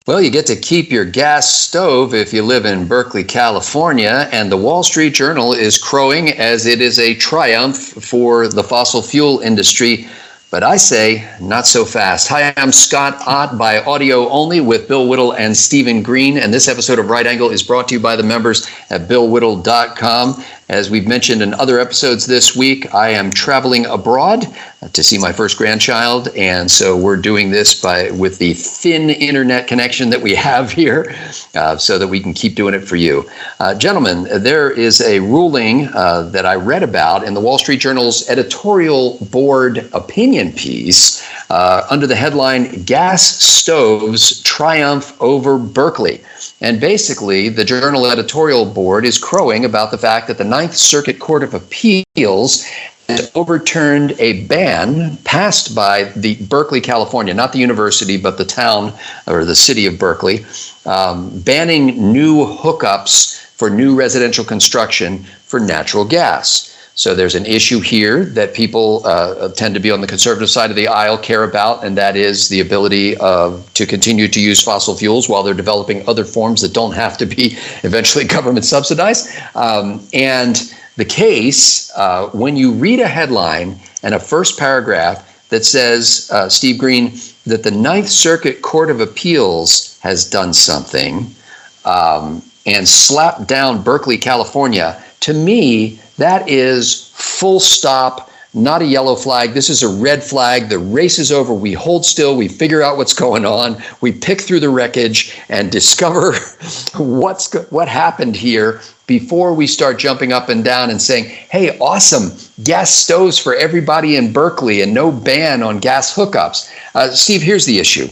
Well, you get to keep your gas stove if you live in Berkeley, California, and the Wall Street Journal is crowing as it is a triumph for the fossil fuel industry. But I say, not so fast. Hi, I'm Scott Ott by audio only with Bill Whittle and Stephen Green, and this episode of Right Angle is brought to you by the members at BillWhittle.com. As we've mentioned in other episodes this week, I am traveling abroad to see my first grandchild, and so we're doing this with the thin internet connection that we have here so that we can keep doing it for you. Gentlemen, there is a ruling that I read about in the Wall Street Journal's editorial board opinion piece under the headline, Gas Stoves Triumph Over Berkeley. And basically, the Journal editorial board is crowing about the fact that the Ninth Circuit Court of Appeals has overturned a ban passed by the Berkeley, California, not the university, but the town or the city of Berkeley, banning new hookups for new residential construction for natural gas. So there's an issue here that people tend to be on the conservative side of the aisle care about, and that is the ability to continue to use fossil fuels while they're developing other forms that don't have to be eventually government subsidized. And the case, when you read a headline and a first paragraph that says, Steve Green, that the Ninth Circuit Court of Appeals has done something and slapped down Berkeley, California, to me, that is full stop, not a yellow flag. This is a red flag. The race is over. We hold still. We figure out what's going on. We pick through the wreckage and discover what happened here before we start jumping up and down and saying, hey, awesome, gas stoves for everybody in Berkeley and no ban on gas hookups. Steve, here's the issue.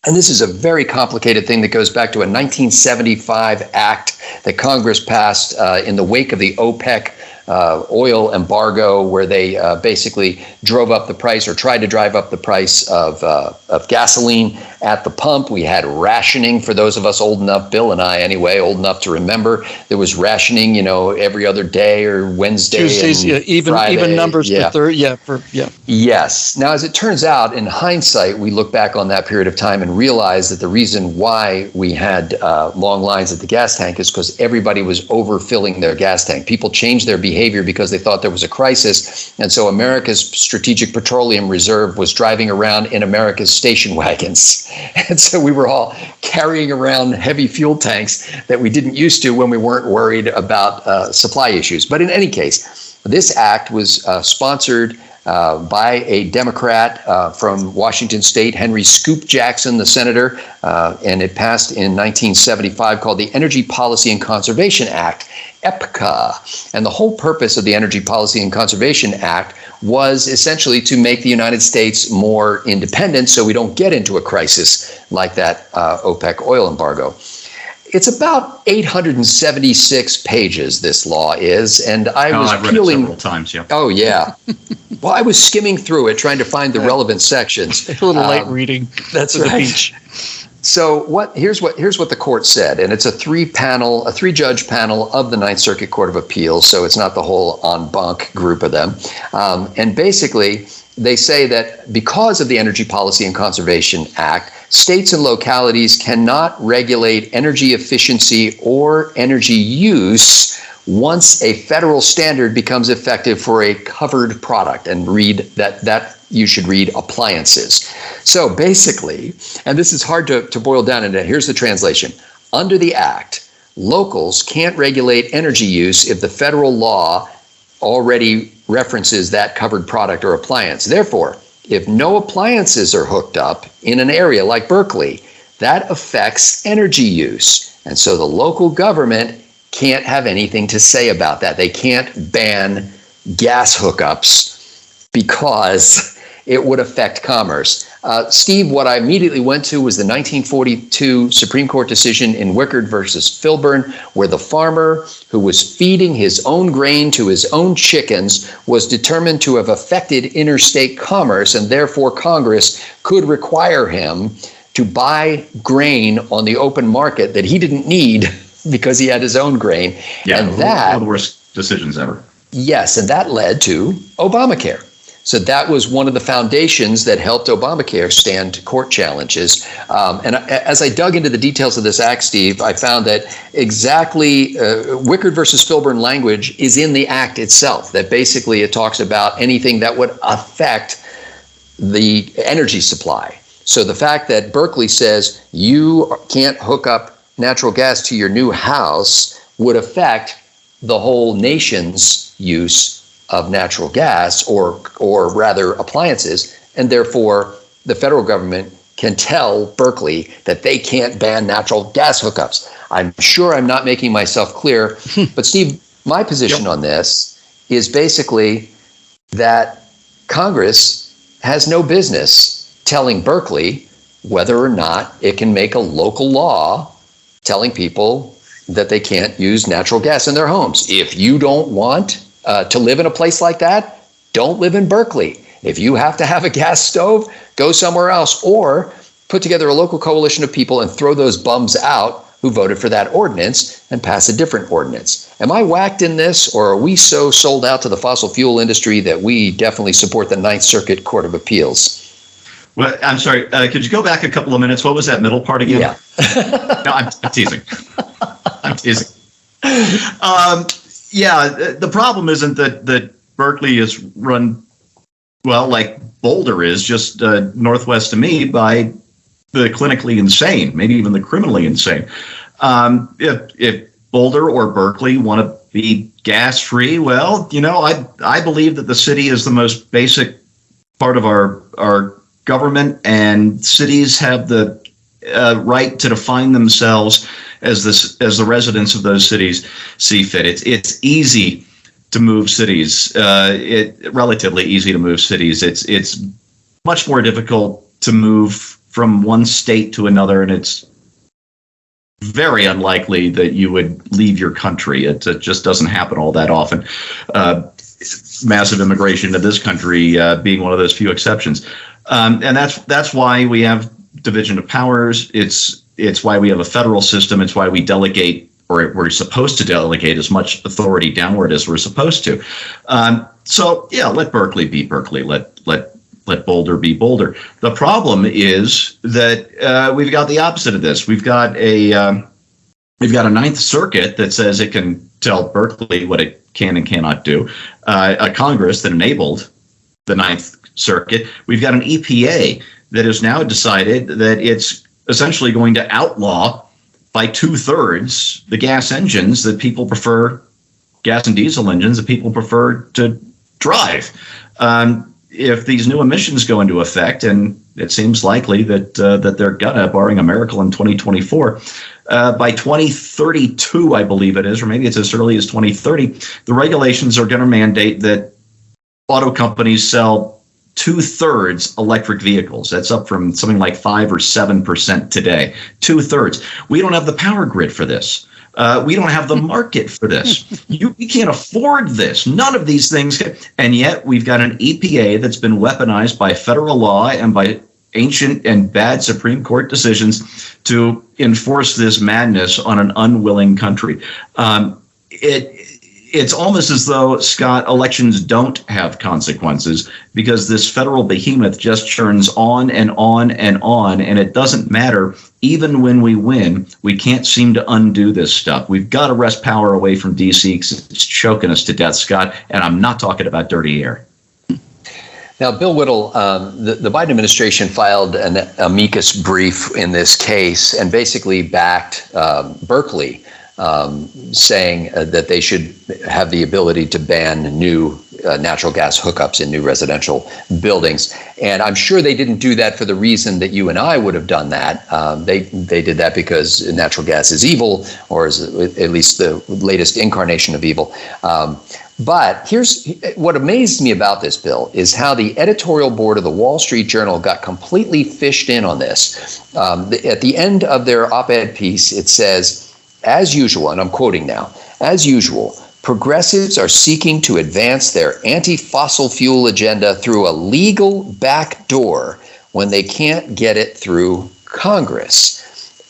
And this is a very complicated thing that goes back to a 1975 act that Congress passed in the wake of the OPEC oil embargo, where they basically drove up the price or tried to drive up the price of gasoline at the pump. We had rationing for those of us old enough, Bill and I anyway, old enough to remember. There was rationing, every other day or Wednesday, Tuesdays, and Friday. even numbers for third, Yes. Now, as it turns out, in hindsight, we look back on that period of time and realize that the reason why we had long lines at the gas tank is because everybody was overfilling their gas tank. People changed their behavior because they thought there was a crisis. And so America's Strategic Petroleum Reserve was driving around in America's station wagons. And so we were all carrying around heavy fuel tanks that we didn't used to when we weren't worried about supply issues. But in any case, this act was sponsored by a Democrat from Washington State, Henry Scoop Jackson, the senator, and it passed in 1975, called the Energy Policy and Conservation Act, EPCA. And the whole purpose of the Energy Policy and Conservation Act was essentially to make the United States more independent so we don't get into a crisis like that OPEC oil embargo. It's about 876 pages, this law is, and I've read it several times, yeah. Oh, yeah. Well, I was skimming through it, trying to find the relevant sections. A little light reading. That's right. The beach. So here's what the court said, and it's a three-judge panel of the Ninth Circuit Court of Appeals, so it's not the whole en banc group of them. And basically, they say that because of the Energy Policy and Conservation Act, states and localities cannot regulate energy efficiency or energy use once a federal standard becomes effective for a covered product. And read that you should read appliances. So basically, and this is hard to boil down into, here's the translation. Under the Act, locals can't regulate energy use if the federal law already references that covered product or appliance. Therefore, if no appliances are hooked up in an area like Berkeley, that affects energy use. And so the local government can't have anything to say about that. They can't ban gas hookups because it would affect commerce. Steve, what I immediately went to was the 1942 Supreme Court decision in Wickard versus Filburn, where the farmer who was feeding his own grain to his own chickens was determined to have affected interstate commerce, and therefore Congress could require him to buy grain on the open market that he didn't need because he had his own grain. Yeah, and that, one of the worst decisions ever. Yes, and that led to Obamacare. So that was one of the foundations that helped Obamacare stand court challenges. And as I dug into the details of this act, Steve, I found that exactly Wickard versus Filburn language is in the act itself, that basically it talks about anything that would affect the energy supply. So the fact that Berkeley says you can't hook up natural gas to your new house would affect the whole nation's use of natural gas, or rather appliances, and therefore the federal government can tell Berkeley that they can't ban natural gas hookups. I'm sure I'm not making myself clear, but Steve, my position on this is basically that Congress has no business telling Berkeley whether or not it can make a local law telling people that they can't use natural gas in their homes. If you don't want to live in a place like that, don't live in Berkeley. If you have to have a gas stove, go somewhere else, or put together a local coalition of people and throw those bums out who voted for that ordinance and pass a different ordinance. Am I whacked in this, or are we so sold out to the fossil fuel industry that we definitely support the Ninth Circuit Court of Appeals? Well, I'm sorry. Could you go back a couple of minutes? What was that middle part again? Yeah. No, I'm teasing. I'm teasing. The problem isn't that Berkeley is run, well, like Boulder is, just northwest of me, by the clinically insane, maybe even the criminally insane. If Boulder or Berkeley want to be gas-free, well, I believe that the city is the most basic part of our government, and cities have the right to define themselves as the residents of those cities see fit. It's easy to move cities. Relatively easy to move cities. It's much more difficult to move from one state to another, and it's very unlikely that you would leave your country. It just doesn't happen all that often. Massive immigration to this country being one of those few exceptions. And that's why we have division of powers. It's why we have a federal system. It's why we delegate, or we're supposed to delegate, as much authority downward as we're supposed to. Let Berkeley be Berkeley. Let Boulder be Boulder. The problem is that we've got the opposite of this. We've got a Ninth Circuit that says it can tell Berkeley what it can and cannot do. A Congress that enabled the Ninth Circuit. We've got an EPA that has now decided that it's essentially going to outlaw by 2/3 the gas engines that people prefer, gas and diesel engines that people prefer to drive. If these new emissions go into effect, and it seems likely that they're gonna, barring a miracle in 2024, by 2032, I believe it is, or maybe it's as early as 2030, the regulations are going to mandate that auto companies sell 2/3 electric vehicles. That's up from something like 5 or 7% today. 2/3. We don't have the power grid for this. We don't have the market for this. We can't afford this. None of these things and yet we've got an EPA that's been weaponized by federal law and by ancient and bad Supreme Court decisions to enforce this madness on an unwilling country. It's almost as though, Scott, elections don't have consequences because this federal behemoth just churns on and on and on, and it doesn't matter. Even when we win, we can't seem to undo this stuff. We've got to wrest power away from D.C. because it's choking us to death, Scott, and I'm not talking about dirty air. Now, Bill Whittle, the Biden administration filed an amicus brief in this case and basically backed Berkeley, saying that they should have the ability to ban new natural gas hookups in new residential buildings. And I'm sure they didn't do that for the reason that you and I would have done that. They did that because natural gas is evil, or is at least the latest incarnation of evil. But here's what amazed me about this, Bill, is how the editorial board of the Wall Street Journal got completely fished in on this. At the end of their op-ed piece, it says, as usual, and I'm quoting now, as usual, progressives are seeking to advance their anti-fossil fuel agenda through a legal back door when they can't get it through Congress.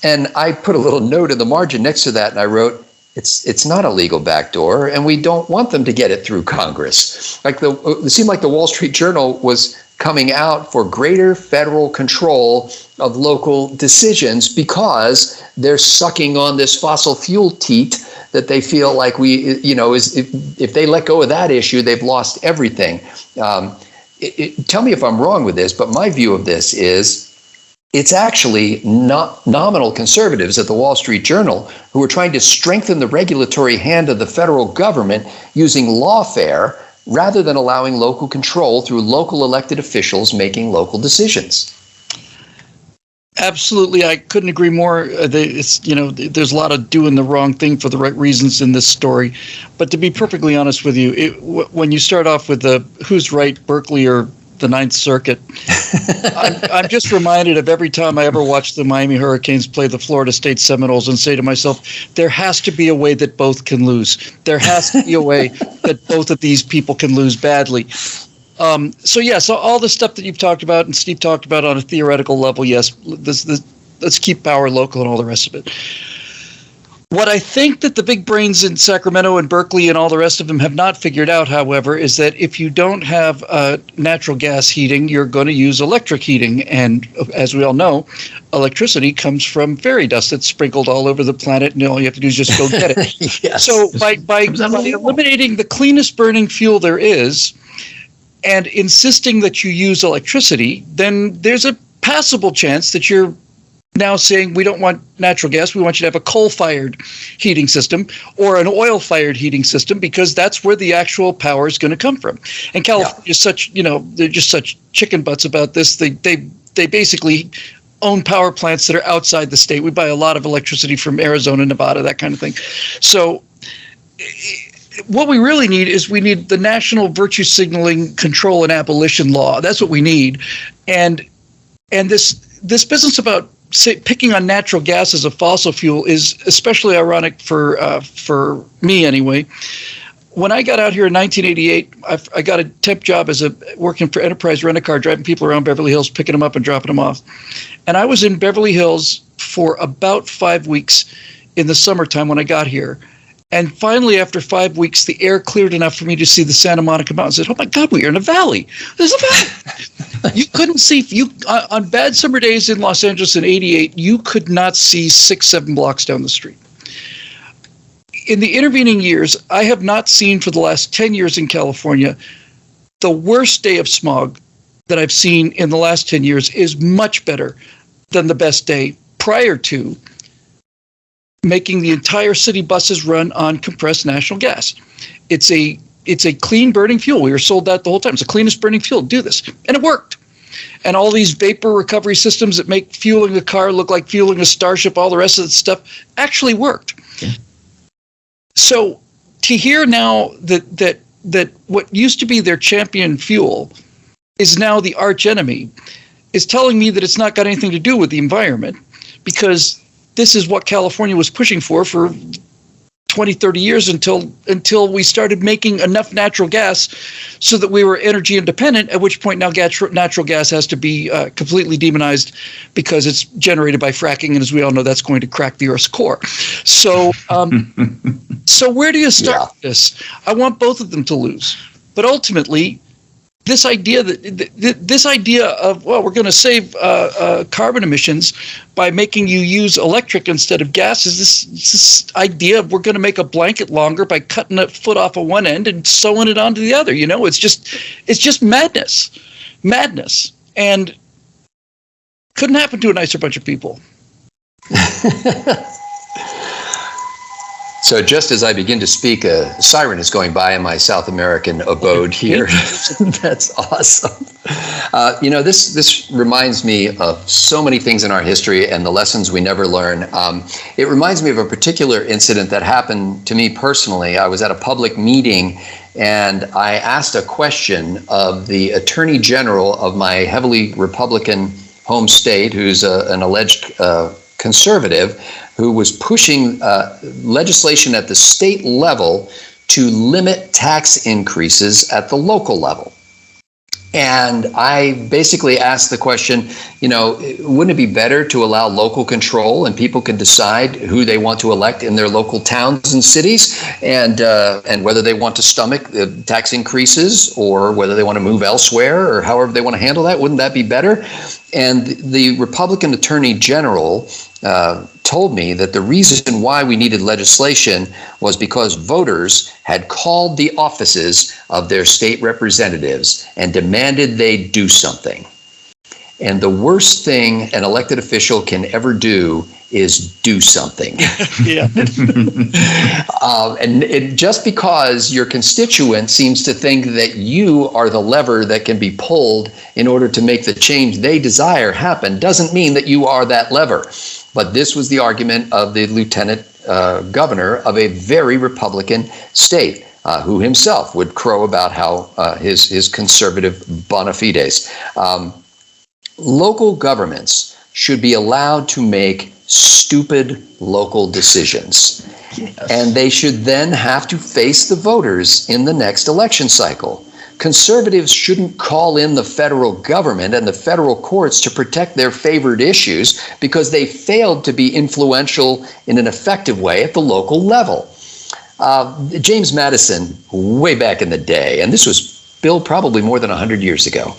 And I put a little note in the margin next to that, and I wrote, It's not a legal backdoor, and we don't want them to get it through Congress. It seemed like the Wall Street Journal was coming out for greater federal control of local decisions because they're sucking on this fossil fuel teat that they feel like if they let go of that issue, they've lost everything. Tell me if I'm wrong with this, but my view of this is it's actually not nominal conservatives at the Wall Street Journal who are trying to strengthen the regulatory hand of the federal government using lawfare rather than allowing local control through local elected officials making local decisions. Absolutely, I couldn't agree more. There's a lot of doing the wrong thing for the right reasons in this story. But to be perfectly honest with you, when you start off with the who's right, Berkeley or the Ninth Circuit, I'm just reminded of every time I ever watch the Miami Hurricanes play the Florida State Seminoles and say to myself, there has to be a way that both can lose. There has to be a way that both of these people can lose badly. So all the stuff that you've talked about and Steve talked about on a theoretical level, yes, let's keep power local and all the rest of it. What I think that the big brains in Sacramento and Berkeley and all the rest of them have not figured out, however, is that if you don't have natural gas heating, you're going to use electric heating. And as we all know, electricity comes from fairy dust that's sprinkled all over the planet, and all you have to do is just go get it. Yes. So by eliminating the cleanest burning fuel there is, and insisting that you use electricity, then there's a passable chance that you're now saying we don't want natural gas, we want you to have a coal-fired heating system or an oil-fired heating system because that's where the actual power is going to come from. And California is such, they're just such chicken butts about this. They basically own power plants that are outside the state. We buy a lot of electricity from Arizona, Nevada, that kind of thing. So what we really need is we need the National Virtue Signaling Control and Abolition Law. That's what we need. And this business about picking on natural gas as a fossil fuel is especially ironic for me anyway. When I got out here in 1988, I got a temp job working for Enterprise Rent-A-Car, driving people around Beverly Hills, picking them up and dropping them off. And I was in Beverly Hills for about 5 weeks in the summertime when I got here. And finally, after 5 weeks, the air cleared enough for me to see the Santa Monica Mountains. I said, oh, my God, we are in a valley. There's a valley. You couldn't see on bad summer days in Los Angeles in 88, you could not see 6-7 blocks down the street. In the intervening years, I have not seen for the last 10 years in California, the worst day of smog that I've seen in the last 10 years is much better than the best day prior to making the entire city buses run on compressed natural gas. It's a clean burning fuel. We were sold that the whole time. It's the cleanest burning fuel. Do this. And it worked. And all these vapor recovery systems that make fueling a car look like fueling a Starship, all the rest of that stuff actually worked. Okay. So to hear now that what used to be their champion fuel is now the arch enemy is telling me that it's not got anything to do with the environment, because this is what California was pushing for 20, 30 years until we started making enough natural gas so that we were energy independent, at which point now natural gas has to be completely demonized because it's generated by fracking. And as we all know, that's going to crack the Earth's core. So, so where do you start with this? I want both of them to lose. But ultimately, this idea of, well, we're going to save carbon emissions by making you use electric instead of gas is this idea of we're going to make a blanket longer by cutting a foot off of one end and sewing it onto the other. It's just madness, and couldn't happen to a nicer bunch of people. So just as I begin to speak, a siren is going by in my South American abode here. That's awesome. This reminds me of so many things in our history and the lessons we never learn. It reminds me of a particular incident that happened to me personally. I was at a public meeting and I asked a question of the Attorney General of my heavily Republican home state, who's an alleged conservative, who was pushing legislation at the state level to limit tax increases at the local level. And I basically asked the question, wouldn't it be better to allow local control and people can decide who they want to elect in their local towns and cities, and whether they want to stomach the tax increases or whether they want to move elsewhere or however they want to handle that? Wouldn't that be better? And the Republican Attorney General told me that the reason why we needed legislation was because voters had called the offices of their state representatives and demanded they do something. And the worst thing an elected official can ever do is do something. Yeah. Just because your constituent seems to think that you are the lever that can be pulled in order to make the change they desire happen doesn't mean that you are that lever. But this was the argument of the lieutenant governor of a very Republican state, who himself would crow about how his conservative bona fides. Local governments should be allowed to make stupid local decisions. Yes. And they should then have to face the voters in the next election cycle. Conservatives shouldn't call in the federal government and the federal courts to protect their favored issues because they failed to be influential in an effective way at the local level. James Madison, way back in the day, and this was Bill probably more than 100 years ago,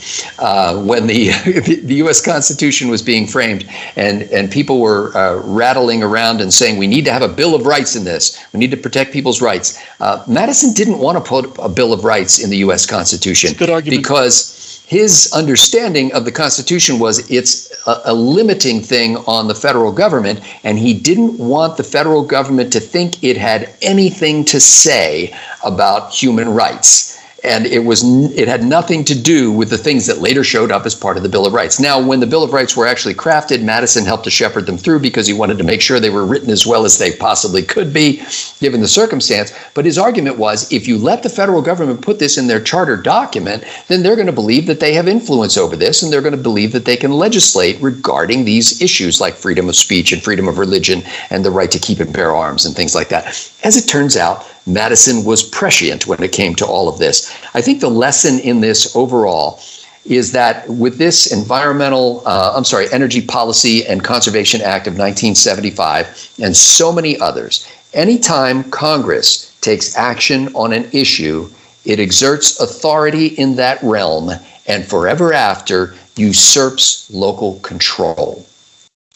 when the U.S. Constitution was being framed, and people were rattling around and saying, we need to have a Bill of Rights in this. We need to protect people's rights. Madison didn't want to put a Bill of Rights in the U.S. Constitution. Good argument. Because his understanding of the Constitution was it's a limiting thing on the federal government, and he didn't want the federal government to think it had anything to say about human rights. And it had nothing to do with the things that later showed up as part of the Bill of Rights. Now, when the Bill of Rights were actually crafted, Madison helped to shepherd them through because he wanted to make sure they were written as well as they possibly could be, given the circumstance. But his argument was, if you let the federal government put this in their charter document, then they're going to believe that they have influence over this, and they're going to believe that they can legislate regarding these issues like freedom of speech and freedom of religion and the right to keep and bear arms and things like that. As it turns out, Madison was prescient when it came to all of this. I think the lesson in this overall is that with this Energy Policy and Conservation Act of 1975 and so many others, anytime Congress takes action on an issue, it exerts authority in that realm and forever after usurps local control.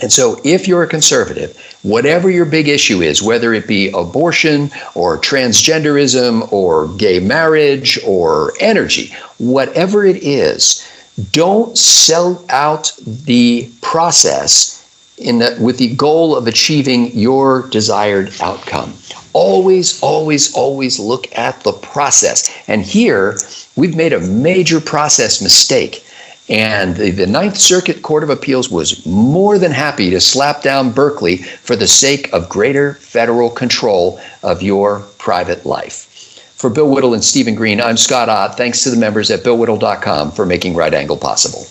And so if you're a conservative, whatever your big issue is, whether it be abortion or transgenderism or gay marriage or energy, whatever it is, don't sell out the process with the goal of achieving your desired outcome. Always, always, always look at the process. And here, we've made a major process mistake. And the Ninth Circuit Court of Appeals was more than happy to slap down Berkeley for the sake of greater federal control of your private life. For Bill Whittle and Stephen Green, I'm Scott Ott. Thanks to the members at BillWhittle.com for making Right Angle possible.